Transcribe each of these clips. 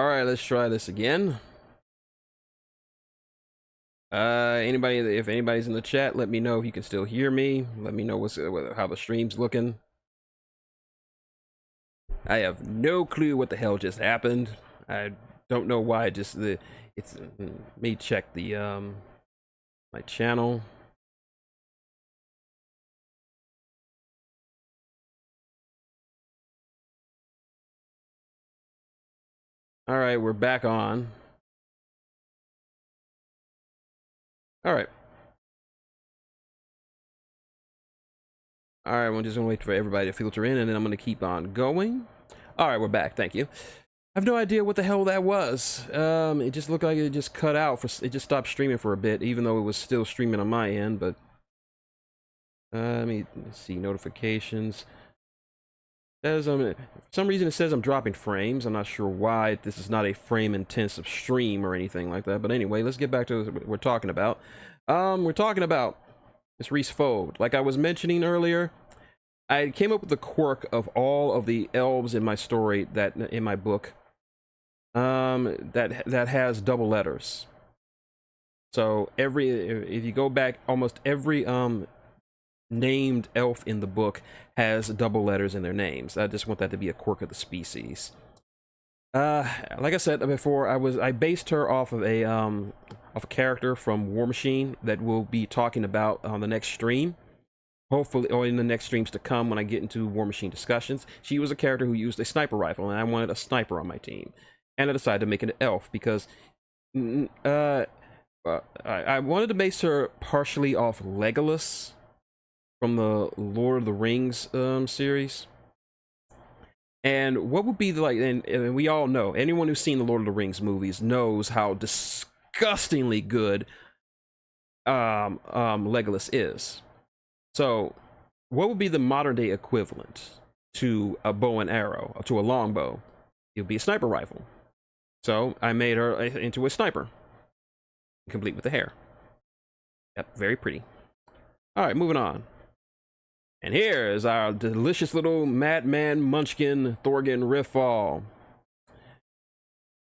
All right, let's try this again. Anybody, if anybody's in the chat, let me know if you can still hear me. Let me know how the stream's looking. I have no clue what the hell just happened. I don't know why. It's me check the my channel. All right, we're back on. All right. All right, we're just gonna wait for everybody to filter in, and then I'm gonna keep on going. All right, we're back. Thank you. I have no idea what the hell that was. It just looked like it just cut out it just stopped streaming for a bit, even though it was still streaming on my end. But let me see notifications. As for some reason it says I'm dropping frames. I'm not sure why. This is not a frame intensive stream or anything like that. But anyway, let's get back to what we're talking about. We're talking about Miss Rhys Fode. Like I was mentioning earlier, I came up with the quirk of all of the elves in my story, that in my book, that has double letters. So if you go back, almost every named elf in the book has double letters in their names. I just want that to be a quirk of the species. Like I said before, I based her off of a character from War Machine that we'll be talking about on the next stream. Hopefully, or in the next streams to come when I get into War Machine discussions. She was a character who used a sniper rifle, and I wanted a sniper on my team. And I decided to make it an elf because I wanted to base her partially off Legolas from the Lord of the Rings series. And what would be like, and we all know, anyone who's seen the Lord of the Rings movies knows how disgustingly good Legolas is. So, what would be the modern day equivalent to a bow and arrow, or to a longbow? It would be a sniper rifle. So, I made her into a sniper, complete with the hair. Yep, very pretty. All right, moving on. And here is our delicious little madman munchkin, Thorgan Riffall.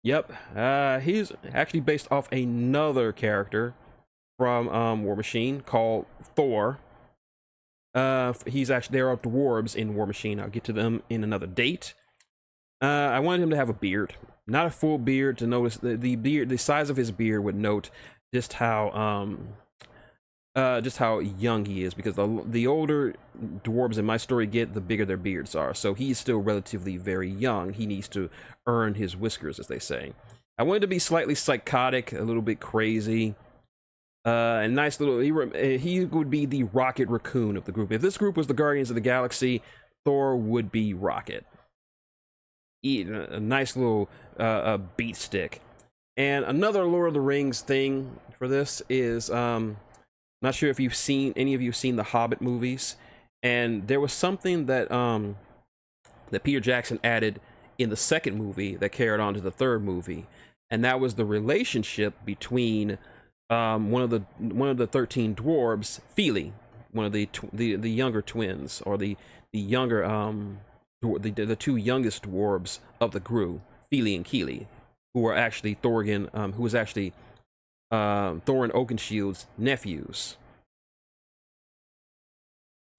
Yep, he's actually based off another character from War Machine called Thor. He's actually, there are dwarves in War Machine. I'll get to them in another date. I wanted him to have a beard, not a full beard, to notice the beard, the size of his beard would note just how young he is, because the older dwarves in my story get, the bigger their beards are. So he's still relatively very young. He needs to earn his whiskers, as they say. I wanted to be slightly psychotic, a little bit crazy. A nice little, he would be the Rocket Raccoon of the group. If this group was the Guardians of the Galaxy, Thor would be Rocket. A nice little beat stick. And another Lord of the Rings thing for this is, not sure if any of you have seen the Hobbit movies, and there was something that that Peter Jackson added in the second movie that carried on to the third movie, and that was the relationship between one of the 13 dwarves, Fili, one of the younger twins, or the younger the two youngest dwarves of the group, Fili and Kili, who were actually Thorgan, who was actually Thorin Oakenshield's nephews.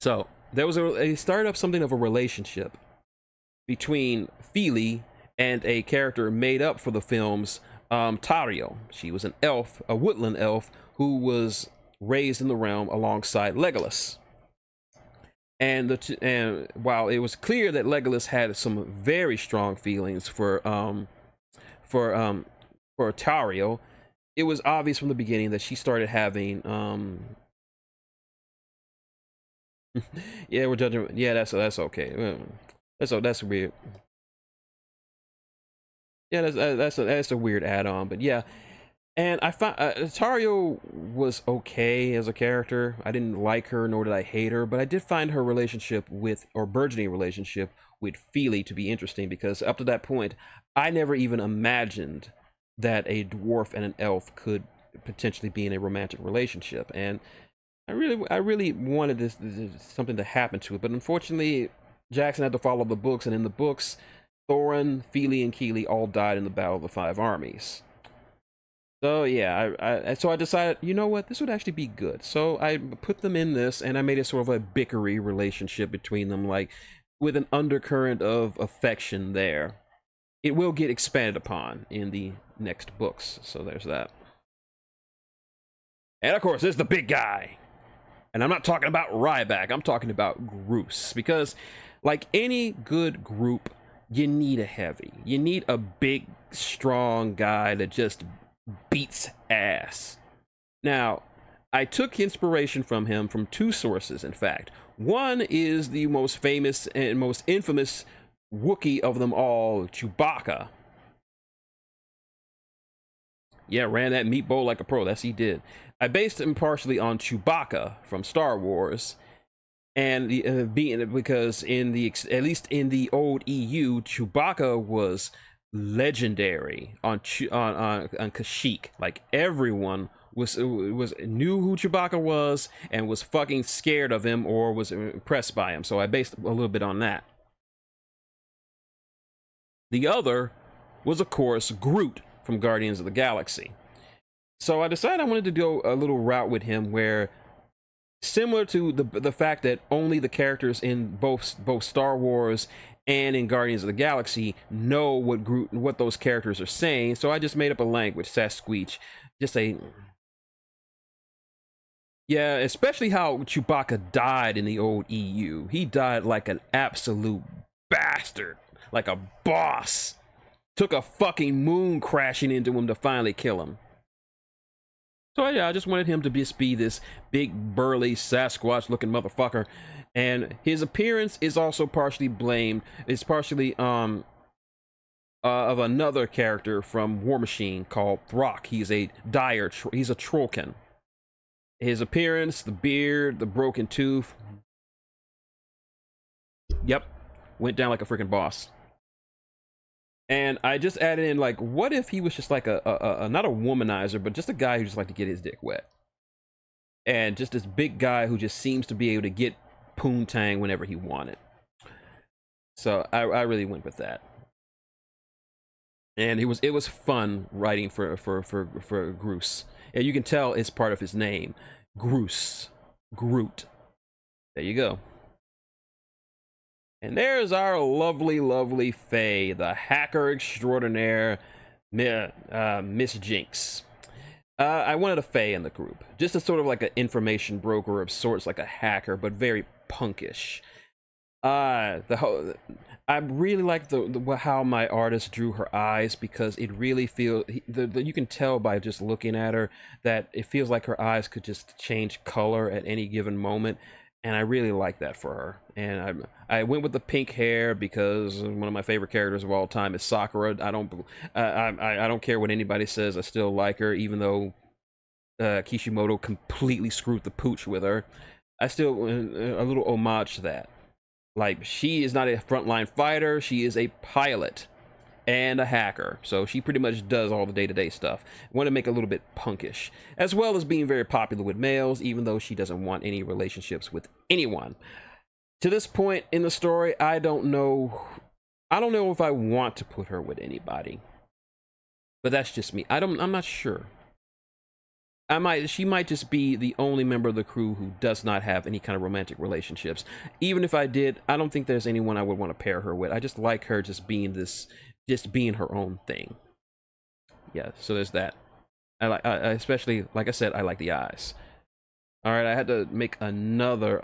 So there was they started up something of a relationship between Fili and a character made up for the films, Tario. She was an elf, a woodland elf, who was raised in the realm alongside Legolas. And while it was clear that Legolas had some very strong feelings for Tario, it was obvious from the beginning that she started having yeah, we're judging. Yeah, that's okay. That's weird. Yeah, that's a weird add-on, but yeah. And I found Tario was okay as a character. I didn't like her, nor did I hate her, but I did find her relationship with, or burgeoning relationship with Fili, to be interesting, because up to that point, I never even imagined that a dwarf and an elf could potentially be in a romantic relationship. And I really wanted this something to happen to it, but unfortunately, Jackson had to follow the books, and in the books, Thorin, Fili, and Kili all died in the Battle of the Five Armies. So yeah, so I decided, you know what, this would actually be good. So I put them in this, and I made it sort of a bickery relationship between them, like with an undercurrent of affection there. It will get expanded upon in the next books, so there's that. And of course, there's the big guy. And I'm not talking about Ryback, I'm talking about Groose. Because, like any good group, you need a heavy. You need a big, strong guy that just beats ass. Now, I took inspiration from him from two sources, in fact. One is the most famous and most infamous Wookiee of them all, Chewbacca. Yeah, ran that meat bowl like a pro. That's he did. I based him partially on Chewbacca from Star Wars, and being because in the at least in the old EU, Chewbacca was legendary on Kashyyyk. Like everyone was knew who Chewbacca was and was fucking scared of him or was impressed by him. So I based a little bit on that. The other was, of course, Groot from Guardians of the Galaxy. So I decided I wanted to go a little route with him where, similar to the fact that only the characters in both Star Wars and in Guardians of the Galaxy know what those characters are saying. So I just made up a language, Sasquatch, just a yeah, especially how Chewbacca died in the old EU. He died like an absolute bastard, like a boss. Took a fucking moon crashing into him to finally kill him. So yeah, I just wanted him to just be this big, burly, Sasquatch-looking motherfucker. And his appearance is also partially blamed. It's partially of another character from War Machine called Thrak. He's a dire, he's a Trollkin. His appearance, the beard, the broken tooth. Yep, went down like a freaking boss. And I just added in, like, what if he was just like a not a womanizer, but just a guy who just liked to get his dick wet. And just this big guy who just seems to be able to get poontang whenever he wanted. So I really went with that. And it was fun writing for Groose. And you can tell it's part of his name. Groose. Groot. There you go. And there's our lovely, lovely Faye, the hacker extraordinaire, Miss Jinx. I wanted a Faye in the group, just as sort of like an information broker of sorts, like a hacker, but very punkish. I really like how my artist drew her eyes, because it really feels you can tell by just looking at her that it feels like her eyes could just change color at any given moment. And I really like that for her. And I went with the pink hair because one of my favorite characters of all time is Sakura. I don't care what anybody says. I still like her, even though Kishimoto completely screwed the pooch with her. I still a little homage to that. Like, she is not a frontline fighter. She is a pilot and a hacker, so she pretty much does all the day-to-day stuff. I want to make it a little bit punkish, as well as being very popular with males, even though she doesn't want any relationships with anyone. To this point in the story, I don't know if I want to put her with anybody, but that's just me. I'm not sure. She might just be the only member of the crew who does not have any kind of romantic relationships. Even if I did, I don't think there's anyone I would want to pair her with. I just like her just being her own thing. Yeah, so there's that. I especially, like I said, I like the eyes. All right, I had to make another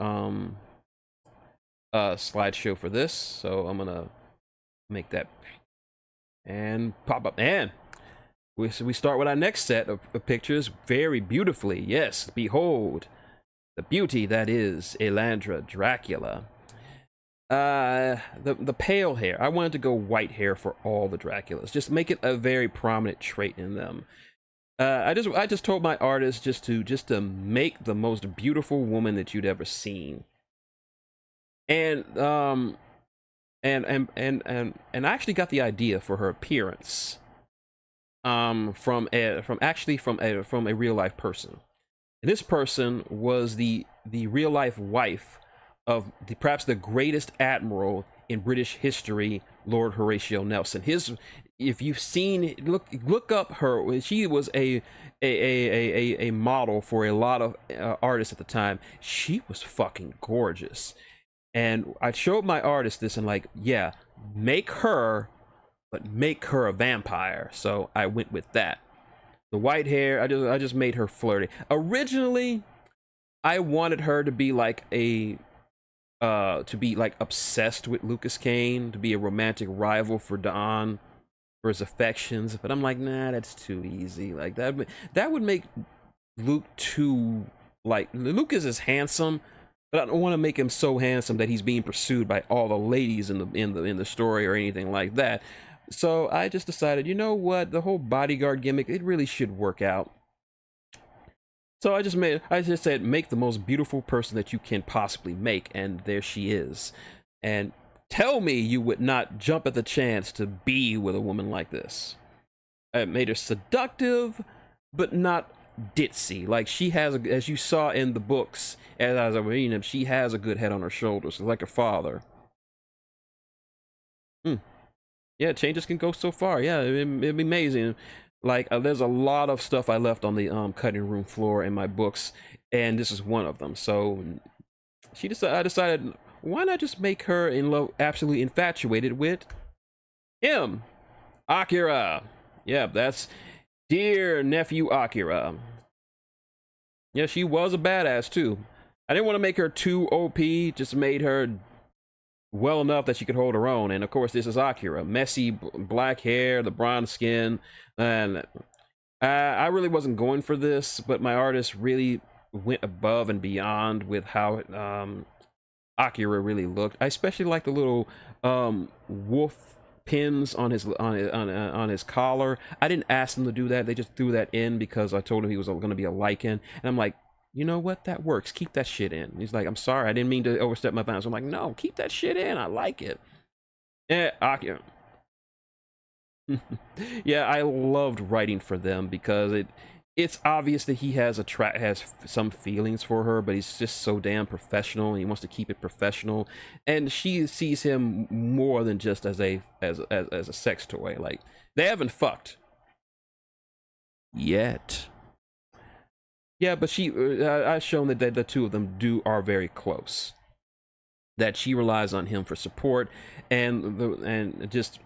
slideshow for this, so I'm gonna make that and pop up. And we start with our next set of pictures very beautifully. Yes, behold the beauty that is Elandra Dracula. The pale hair. I wanted to go white hair for all the Draculas. Just make it a very prominent trait in them. I just told my artist just to make the most beautiful woman that you'd ever seen. And I actually got the idea for her appearance from a real life person. And this person was the real life wife of perhaps the greatest admiral in British history, Lord Horatio Nelson. If you've seen, look up her. She was a model for a lot of artists at the time. She was fucking gorgeous, and I showed my artist this and like, yeah, make her, but make her a vampire. So I went with that. The white hair, I just made her flirty. Originally, I wanted her to be like obsessed with Lucas Kane, to be a romantic rival for Don, for his affections, but I'm like, nah, that's too easy. Like that would make Luke too, like, Lucas is handsome, but I don't want to make him so handsome that he's being pursued by all the ladies in the story or anything like that. So I just decided, you know what, the whole bodyguard gimmick, it really should work out. So I just said, make the most beautiful person that you can possibly make, and there she is. And tell me you would not jump at the chance to be with a woman like this. I made her seductive, but not ditzy. Like, she has, as you saw in the books, as I was reading them, she has a good head on her shoulders, like her father. Yeah, changes can go so far. Yeah, it'd be amazing. Like, there's a lot of stuff I left on the cutting room floor in my books, and this is one of them. So I decided, why not just make her in love, absolutely infatuated with him, Akira. Yeah, that's dear nephew Akira. Yeah, she was a badass too. I didn't want to make her too OP, just made her well enough that she could hold her own. And of course, this is Akira, messy black hair, the bronze skin, and I really wasn't going for this, but my artist really went above and beyond with how Akira really looked. I especially like the little wolf pins on his collar. I didn't ask them to do that; they just threw that in because I told him he was going to be a Lycan, and I'm like, you know what? That works. Keep that shit in. He's like, I'm sorry, I didn't mean to overstep my bounds. I'm like, no, keep that shit in. I like it. Yeah, Akira. Yeah, I loved writing for them because it's obvious that he has some feelings for her, but he's just so damn professional, and he wants to keep it professional. And she sees him more than just as a sex toy. Like, they haven't fucked yet. Yeah, but I've shown that the two of them are very close. That she relies on him for support, and just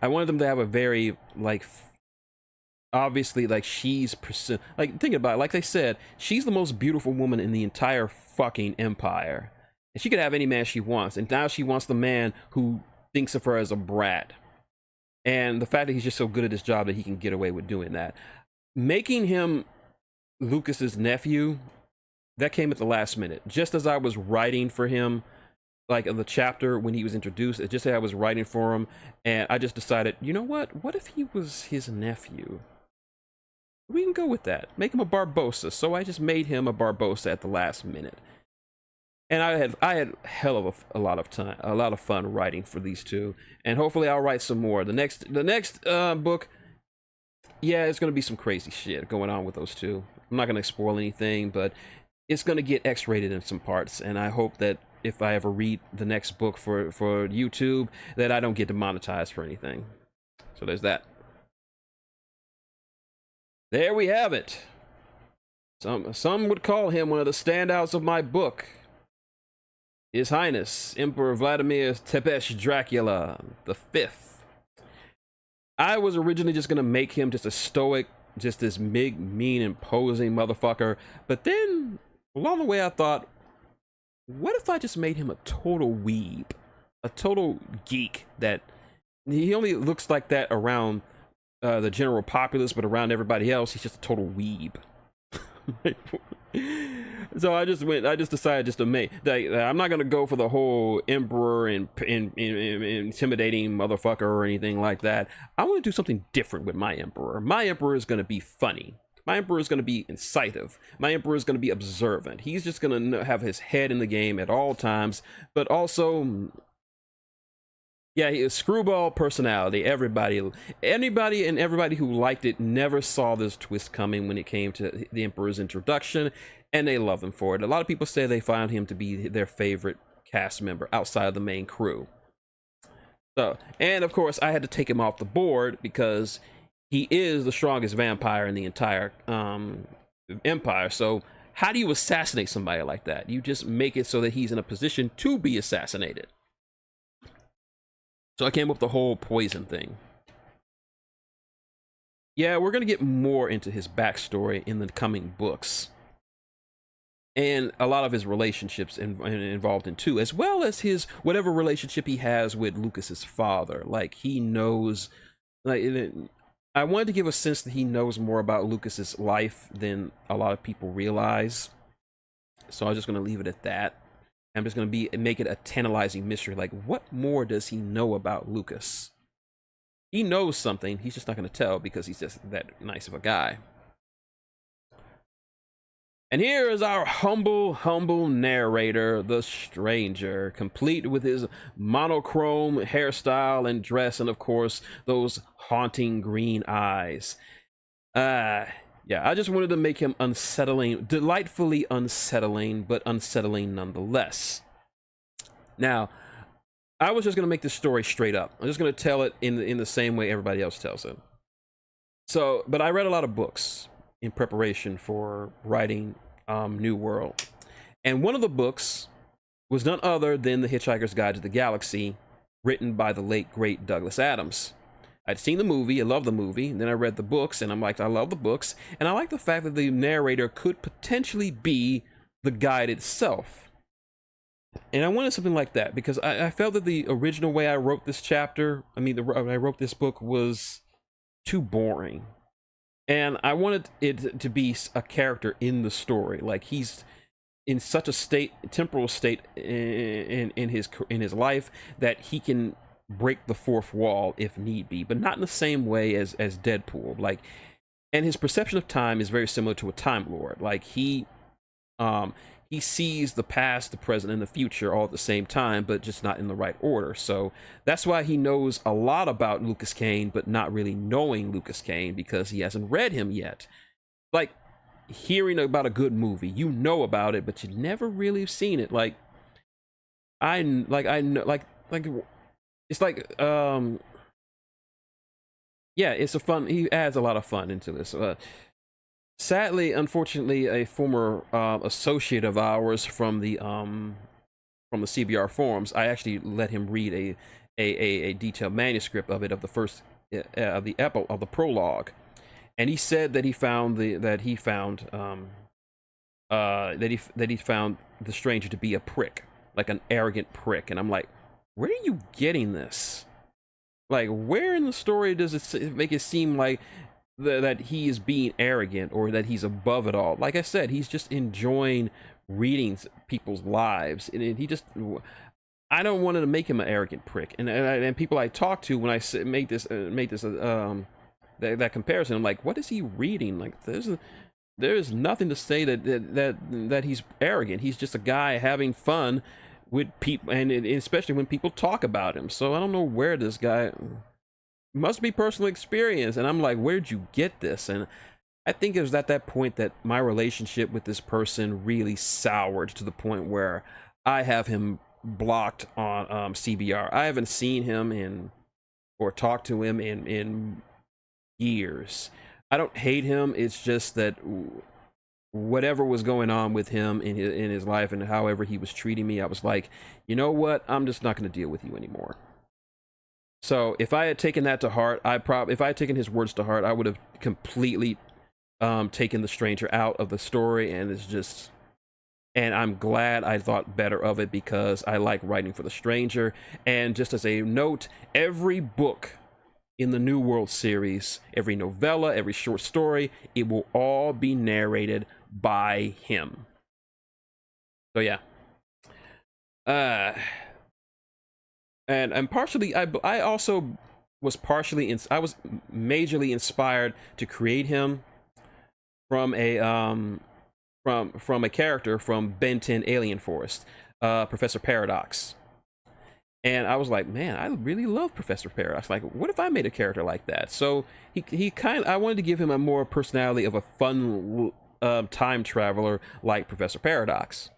I wanted them to have a very, like, obviously, like, she's like, think about it, like they said, she's the most beautiful woman in the entire fucking empire, and she could have any man she wants, and now she wants the man who thinks of her as a brat. And the fact that he's just so good at his job that he can get away with doing that, making him Lucas's nephew, that came at the last minute. Just as I was writing for him, like in the chapter when he was introduced, just as I was writing for him, and I just decided, you know what if he was his nephew? We can go with that. Make him a Barbossa. So I just made him a Barbossa at the last minute. And I had hell of a lot of fun writing for these two, and hopefully I'll write some more. The next book, yeah, it's gonna be some crazy shit going on with those two. I'm not gonna spoil anything, but it's gonna get X-rated in some parts, and I hope that if I ever read the next book for YouTube, that I don't get demonetized for anything. So there's that. There we have it. Some would call him one of the standouts of my book. His Highness Emperor Vladimir Tepesh Dracula the Fifth. I was originally just gonna make him just a stoic, just this big, mean, imposing motherfucker, but then along the way I thought, what if I just made him a total weeb, a total geek, that he only looks like that around the general populace, but around everybody else he's just a total weeb. So I just decided just to make, like, I'm not gonna go for the whole emperor and intimidating motherfucker or anything like that. I want to do something different with my emperor. My emperor is gonna be funny. My emperor is gonna be incisive. My emperor is gonna be observant. He's just gonna have his head in the game at all times, but also, yeah, he has screwball personality. Anybody who liked it never saw this twist coming when it came to the Emperor's introduction, and they love him for it. A lot of people say they found him to be their favorite cast member outside of the main crew. So, and of course, I had to take him off the board because he is the strongest vampire in the entire empire. So, how do you assassinate somebody like that? You just make it so that he's in a position to be assassinated. So I came up with the whole poison thing. Yeah, we're going to get more into his backstory in the coming books. And a lot of his relationships involved in too, as well as his whatever relationship he has with Lucas's father. Like, he knows, like, I wanted to give a sense that he knows more about Lucas's life than a lot of people realize. So I'm just going to leave it at that. I'm just going to make it a tantalizing mystery. Like, what more does he know about Lucas? He knows something. He's just not going to tell because he's just that nice of a guy. And here is our humble narrator, the Stranger, complete with his monochrome hairstyle and dress, and of course, those haunting green eyes. Yeah, I just wanted to make him unsettling, delightfully unsettling, but unsettling nonetheless. Now, I was just going to make this story straight up. I'm just going to tell it in the same way everybody else tells it. So, but I read a lot of books in preparation for writing New World. And one of the books was none other than The Hitchhiker's Guide to the Galaxy, written by the late, great Douglas Adams. I'd seen the movie, I loved the movie, and then I read the books, and I'm like, I love the books, and I like the fact that the narrator could potentially be the guide itself. And I wanted something like that, because I felt that the original way I wrote this chapter, I wrote this book, was too boring. And I wanted it to be a character in the story. Like, he's in such a temporal state in his life that he can break the fourth wall if need be, but not in the same way as Deadpool. Like, and his perception of time is very similar to a Time Lord. Like, he sees the past, the present, and the future all at the same time, but just not in the right order. So that's why he knows a lot about Lucas Kane, but not really knowing Lucas Kane because he hasn't read him yet. Like, hearing about a good movie, you know about it, but you never really have seen it. Like, I know, it's like, yeah, it's a fun, he adds a lot of fun into this. Sadly, unfortunately, a former associate of ours from the CBR forums, I actually let him read a detailed manuscript of it, of the first of the prologue, and he said that he found the Stranger to be a prick, like an arrogant prick, and I'm like, where are you getting this? Like, where in the story does it make it seem like that he is being arrogant or that he's above it all? Like I said, he's just enjoying reading people's lives, and he just, I don't want to make him an arrogant prick. And people I talk to when I make this that comparison, I'm like, what is he reading? Like, there's nothing to say that he's arrogant. He's just a guy having fun with people, and especially when people talk about him. So I don't know where this guy, must be personal experience, and I'm like, where'd you get this? And I think it was at that point that my relationship with this person really soured to the point where I have him blocked on CBR. I haven't seen him or talked to him in years. I don't hate him, it's just that whatever was going on with him in his life and however he was treating me, I was like, you know what, I'm just not going to deal with you anymore. So if I had taken that to heart, if I had taken his words to heart, I would have completely taken the Stranger out of the story. And I'm glad I thought better of it, because I like writing for the Stranger. And just as a note, every book in the New World series, every novella, every short story, it will all be narrated by him. So yeah. And partially, I also was I was majorly inspired to create him from a character from Ben 10 Alien Force, Professor Paradox. And I was like, man, I really love Professor Paradox. Like, what if I made a character like that? So I wanted to give him a more personality of a fun time traveler like Professor Paradox.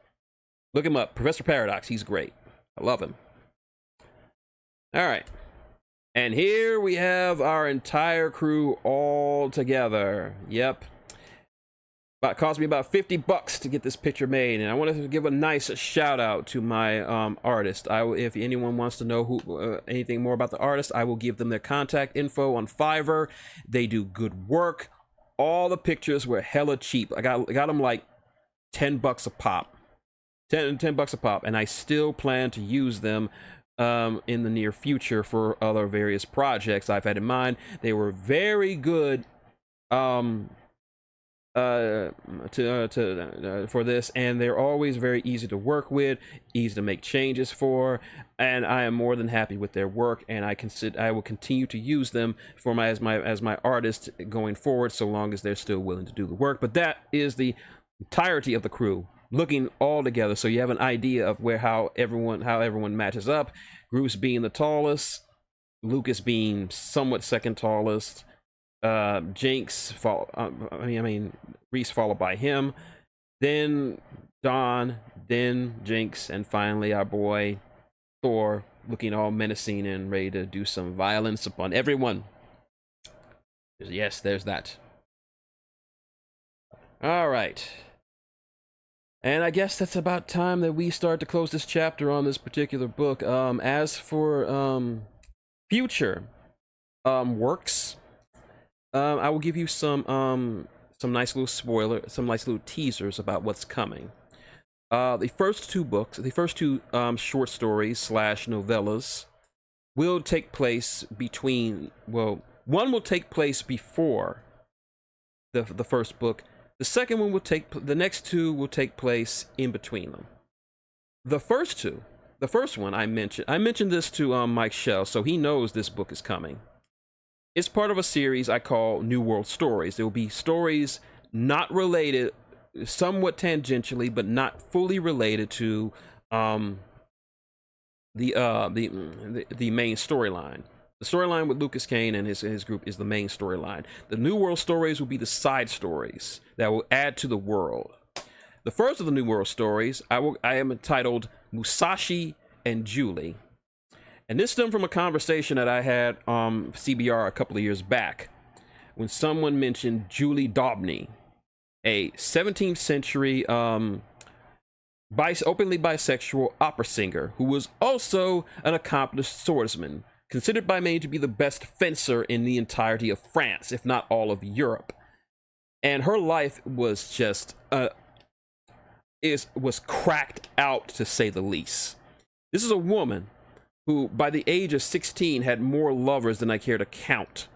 Look him up, Professor Paradox. He's great. I love him. All right. And here we have our entire crew all together. Yep. It cost me about $50 to get this picture made, and I wanted to give a nice shout out to my artist. If anyone wants to know anything more about the artist, I will give them their contact info on Fiverr. They do good work. All the pictures were hella cheap. I got them like $10 a pop, 10 bucks a pop, and I still plan to use them in the near future for other various projects I've had in mind. They were very good. For this, and they're always very easy to work with, easy to make changes for, and I am more than happy with their work, and I will continue to use them for as my artist going forward, so long as they're still willing to do the work. But that is the entirety of the crew looking all together, so you have an idea of how everyone matches up. Bruce being the tallest, Lucas being somewhat second tallest, Jinx Reese followed by him, then Don, then Jinx, and finally our boy Thor, looking all menacing and ready to do some violence upon everyone. Yes, there's that. All right, and I guess that's about time that we start to close this chapter on this particular book. As for future works, I will give you some nice little teasers about what's coming. The first two short stories / novellas will take place between, well, one will take place before the first book. The second one the next two will take place in between them. The first one I mentioned this to Mike Shell, so he knows this book is coming. It's part of a series I call New World Stories. There will be stories not related, somewhat tangentially, but not fully related to the main storyline. The storyline with Lucas Kane and his group is the main storyline. The New World Stories will be the side stories that will add to the world. The first of the New World Stories I am entitled Musashi and Julie. And this stemmed from a conversation that I had on CBR a couple of years back, when someone mentioned Julie Daubney, a 17th century openly bisexual opera singer who was also an accomplished swordsman, considered by many to be the best fencer in the entirety of France, if not all of Europe. And her life was just was cracked out, to say the least. This is a woman who, by the age of 16, had more lovers than I care to count.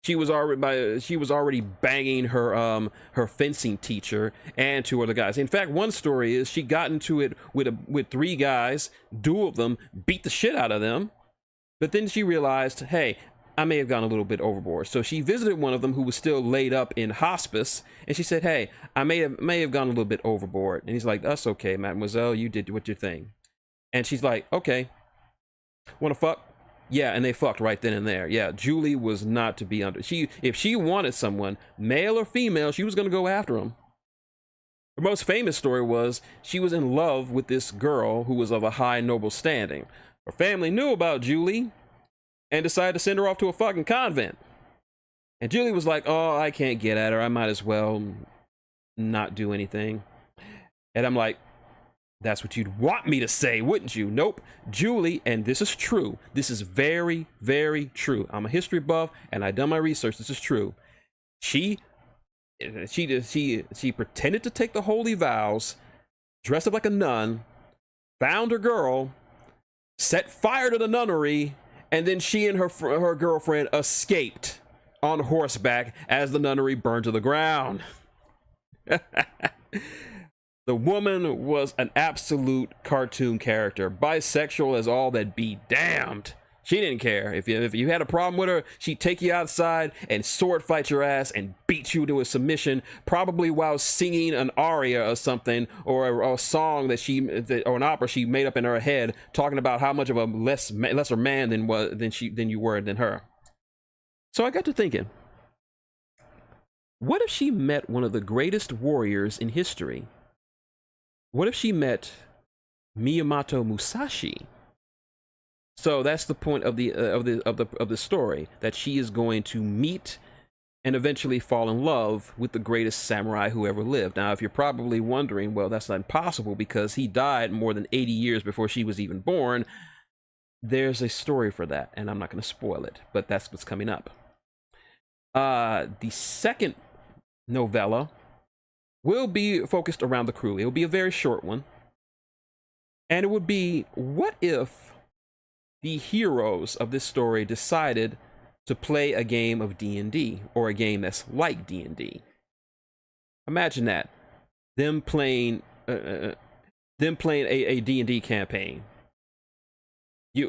She was already banging her fencing teacher and two other guys. In fact, one story is she got into it with three guys, dueled them, beat the shit out of them, but then she realized, hey, I may have gone a little bit overboard. So she visited one of them who was still laid up in hospice, and she said, hey, I may have gone a little bit overboard. And he's like, that's okay, mademoiselle, you did what your thing. And she's like, okay, wanna fuck? Yeah, and they fucked right then and there. Yeah, Julie was not to be under. If she wanted someone, male or female, she was gonna go after him. Her most famous story was she was in love with this girl who was of a high noble standing. Her family knew about Julie and decided to send her off to a fucking convent. And Julie was like, oh, I can't get at her. I might as well not do anything. And I'm like, that's what you'd want me to say, wouldn't you? Nope. Julie, and this is true. This is very, very true. I'm a history buff, and I done my research. This is true. She pretended to take the holy vows, dressed up like a nun, found her girl, set fire to the nunnery, and then she and her girlfriend escaped on horseback as the nunnery burned to the ground. The woman was an absolute cartoon character, bisexual as all that be damned. She didn't care. If you had a problem with her, she'd take you outside and sword fight your ass and beat you to a submission, probably while singing an aria or something, or a song or an opera she made up in her head, talking about how much of a lesser man than you were than her. So I got to thinking, what if she met one of the greatest warriors in history? What if she met Miyamoto Musashi? So that's the point of the story, that she is going to meet and eventually fall in love with the greatest samurai who ever lived. Now, if you're probably wondering, well, that's not impossible because he died more than 80 years before she was even born. There's a story for that, and I'm not going to spoil it, but that's what's coming up. The second novella will be focused around the crew. It will be a very short one. And it would be, what if the heroes of this story decided to play a game of D&D, or a game that's like D&D? Imagine that. Them playing a D&D campaign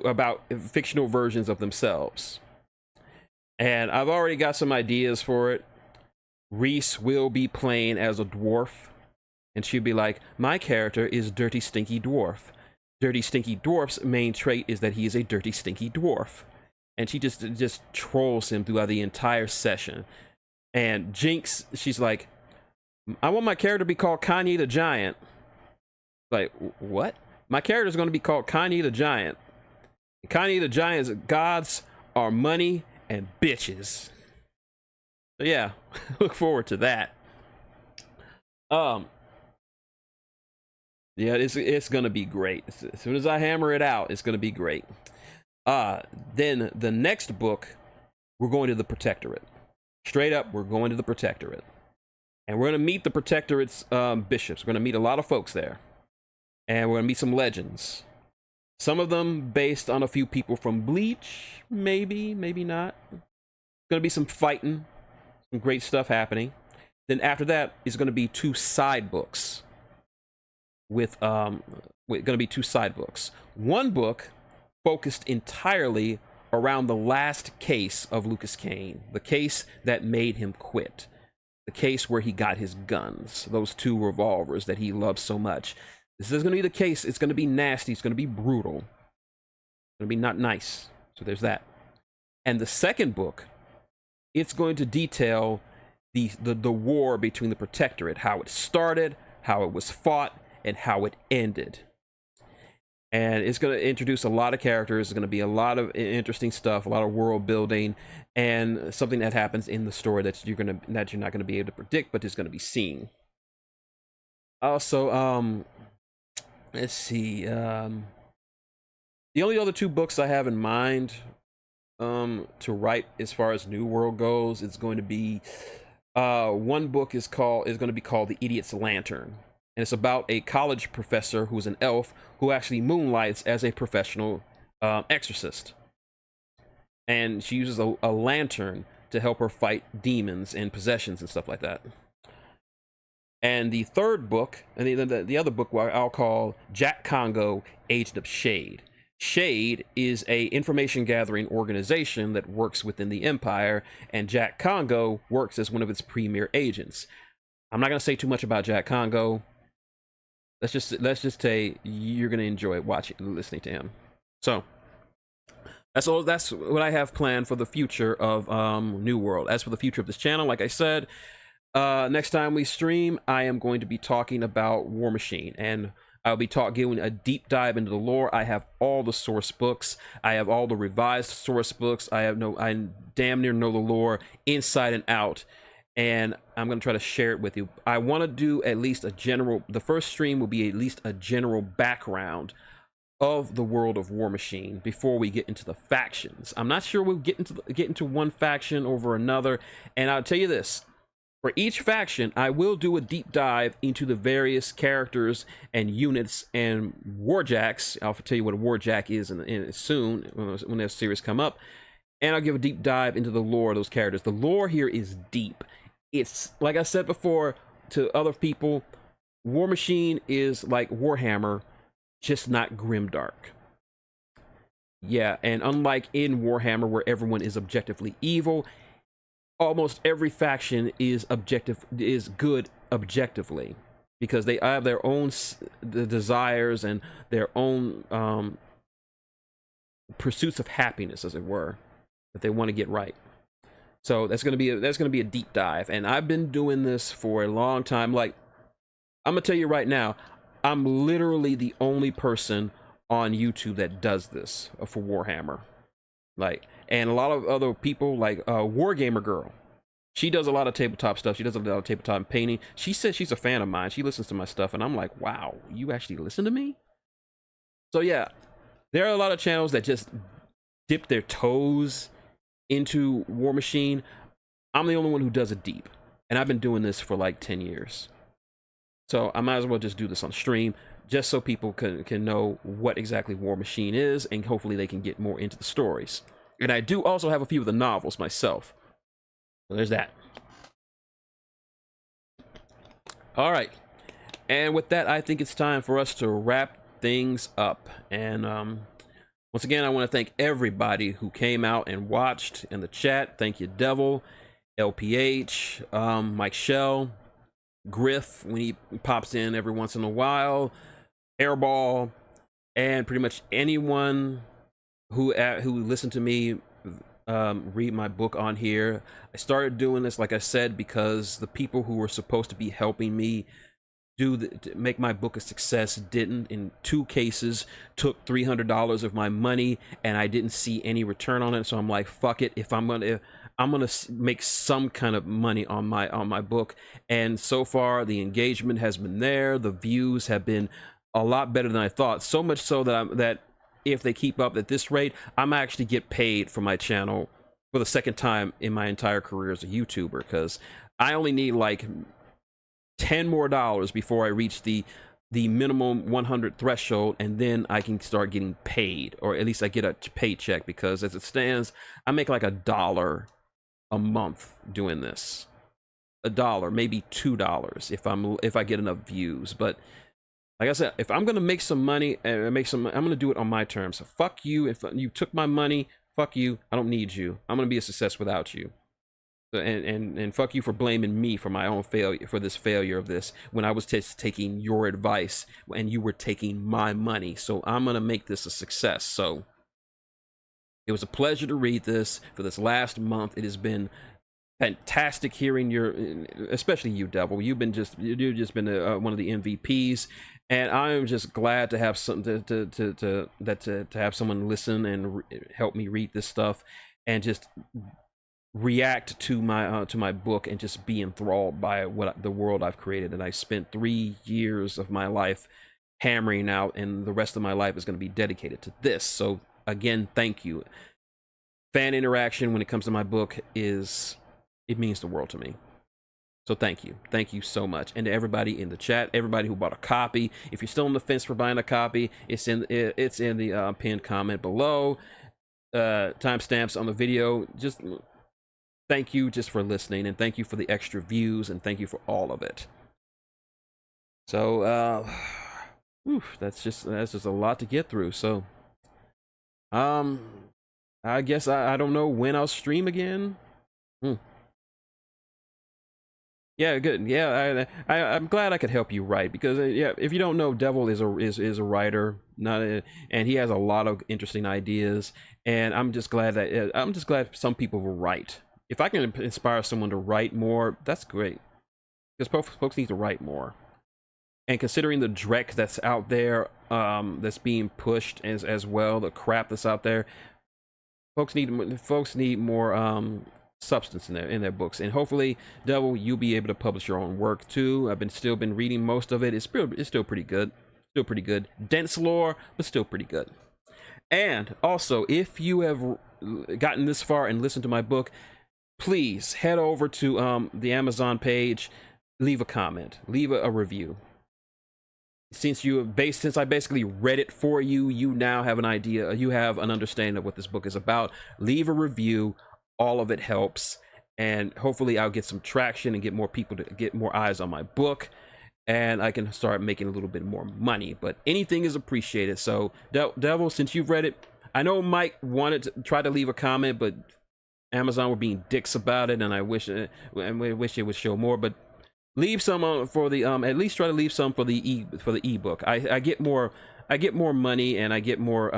about fictional versions of themselves. And I've already got some ideas for it. Reese will be playing as a dwarf, and she'll be like, my character is Dirty Stinky Dwarf. Dirty Stinky Dwarf's main trait is that he is a dirty stinky dwarf. And she just trolls him throughout the entire session. And Jinx, she's like, I want my character to be called Kanye the Giant. Like, what? My character is going to be called Kanye the Giant. Kanye the Giant's gods are money and bitches. So yeah, look forward to that. Yeah, it's gonna be great. As soon as I hammer it out, it's gonna be great. Then the next book, we're going to the Protectorate. Straight up, we're going to the Protectorate. And we're gonna meet the Protectorate's bishops. We're gonna meet a lot of folks there. And we're gonna meet some legends. Some of them based on a few people from Bleach, maybe, maybe not. Gonna be some fighting, some great stuff happening. Then after that is gonna be two side books. With gonna be two side books. One book focused entirely around the last case of Lucas Kane, the case that made him quit, the case where he got his guns, those two revolvers that he loved so much. This is gonna be the case. It's gonna be nasty. It's gonna be brutal. It's gonna be not nice. So there's that. And the second book, it's going to detail the war between the Protectorate, how it started, how it was fought, and how it ended. And it's going to introduce a lot of characters. It's going to be a lot of interesting stuff, a lot of world building, and something that happens in the story that you're not going to be able to predict, but is going to be seen. Also, let's see. The only other two books I have in mind to write as far as New World goes, it's going to be one book is going to be called The Idiot's Lantern. And it's about a college professor who's an elf who actually moonlights as a professional exorcist. And she uses a lantern to help her fight demons and possessions and stuff like that. And the third book, and the other book I'll call Jack Congo, Agent of Shade. Shade is a information gathering organization that works within the Empire, and Jack Congo works as one of its premier agents. I'm not going to say too much about Jack Congo. Let's just say you're gonna enjoy listening to him. So that's all. That's what I have planned for the future of New World. As for the future of this channel, like I said, next time we stream, I am going to be talking about War Machine, and I'll be giving a deep dive into the lore. I have all the source books. I have all the revised source books. I damn near know the lore inside and out. And I'm going to try to share it with you. I want to do at least the first stream will be at least a general background of the world of War Machine before we get into the factions. I'm not sure we'll get into one faction over another. And I'll tell you this, for each faction, I will do a deep dive into the various characters and units and warjacks. I'll tell you what a warjack is soon when that series come up. And I'll give a deep dive into the lore of those characters. The lore here is deep. It's like I said before to other people, War Machine is like Warhammer, just not grimdark. Yeah, and unlike in Warhammer where everyone is objectively evil, almost every faction is good objectively, because they have their own desires and their own pursuits of happiness, as it were, that they want to get right. So that's gonna be a deep dive, and I've been doing this for a long time. Like, I'm gonna tell you right now, I'm literally the only person on YouTube that does this for Warhammer. Like, and a lot of other people, like Wargamer Girl. She does a lot of tabletop stuff. She does a lot of tabletop painting. She says she's a fan of mine. She listens to my stuff, and I'm like, wow, you actually listen to me? So yeah, there are a lot of channels that just dip their toes into War Machine. I'm the only one who does it deep, and I've been doing this for like 10 years. So I might as well just do this on stream, just so people can know what exactly War Machine is, and hopefully they can get more into the stories. And I do also have a few of the novels myself. So there's that. All right. And with that, I think it's time for us to wrap things up. And once again, I want to thank everybody who came out and watched in the chat. Thank you, Devil, LPH, Mike Shell, Griff, when he pops in every once in a while, Airball, and pretty much anyone who listened to me read my book on here. I started doing this, like I said, because the people who were supposed to be helping me to make my book a success didn't. In 2 cases, took $300 of my money, and I didn't see any return on it. So I'm like, fuck it. If I'm gonna make some kind of money on my book. And so far, the engagement has been there. The views have been a lot better than I thought. So much so that if they keep up at this rate, I'm actually get paid for my channel for the second time in my entire career as a YouTuber, because I only need like $10 more before I reach the minimum 100 threshold, and then I can start getting paid, or at least I get a paycheck, because as it stands, I make like $1 a month doing this. $1, maybe $2 if I get enough views. But like I said, if I'm gonna make some money and I'm gonna do it on my terms. So fuck you. If you took my money, fuck you. I don't need you. I'm gonna be a success without you. And fuck you for blaming me for my own failure, for this failure of this, when I was just taking your advice and you were taking my money. So I'm gonna make this a success. So it was a pleasure to read this for this last month. It has been fantastic hearing especially you, Devil. You've just been one of the MVPs, and I am just glad to have something to have someone listen and help me read this stuff and just react to my book and just be enthralled by the world I've created. And I spent 3 years of my life hammering out, and the rest of my life is going to be dedicated to this. So again, thank you. Fan interaction when it comes to my book it means the world to me. So thank you so much. And to everybody in the chat, everybody who bought a copy, if you're still on the fence for buying a copy, it's in the pinned comment below. Timestamps on the video. Just thank you just for listening, and thank you for the extra views, and thank you for all of it. So that's just a lot to get through. So I guess I don't know when I'll stream again. Yeah, good. Yeah, I'm glad I could help you write, because yeah, if you don't know, Devil is a writer, and he has a lot of interesting ideas, and I'm just glad some people will write. If I can inspire someone to write more, that's great, because folks need to write more. And considering the dreck that's out there, that's being pushed as well, the crap that's out there, folks need more substance in their books. And hopefully, Devil, you'll be able to publish your own work too. I've still been reading most of it. It's still pretty good. Dense lore, but still pretty good. And also, if you have gotten this far and listened to my book, please head over to the Amazon page, leave a comment, leave a review. Since I basically read it for you, you now have an idea, you have an understanding of what this book is about. Leave a review. All of it helps, and hopefully I'll get some traction and get more people to get more eyes on my book, and I can start making a little bit more money. But anything is appreciated. So Devil, since you've read it, I know Mike wanted to try to leave a comment, but Amazon were being dicks about it, and I wish it would show more. But leave some for the at least try to leave some for the ebook. I get more money, and I get more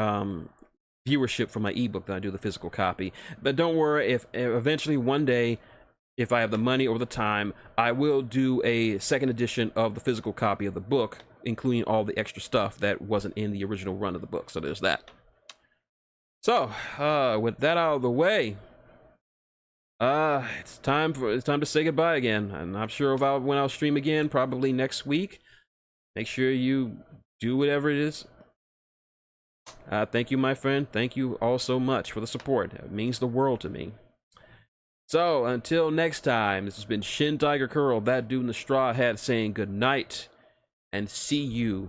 viewership for my ebook than I do the physical copy. But don't worry, if eventually one day, if I have the money or the time, I will do a second edition of the physical copy of the book including all the extra stuff that wasn't in the original run of the book. So there's that. So with that out of the way, it's time to say goodbye again. I'm not sure about when I'll stream again, probably next week. Make sure you do whatever it is. Thank you, my friend. Thank you all so much for the support. It means the world to me. So until next time, this has been Shin Tiger Curl, that dude in the straw hat, saying good night and see you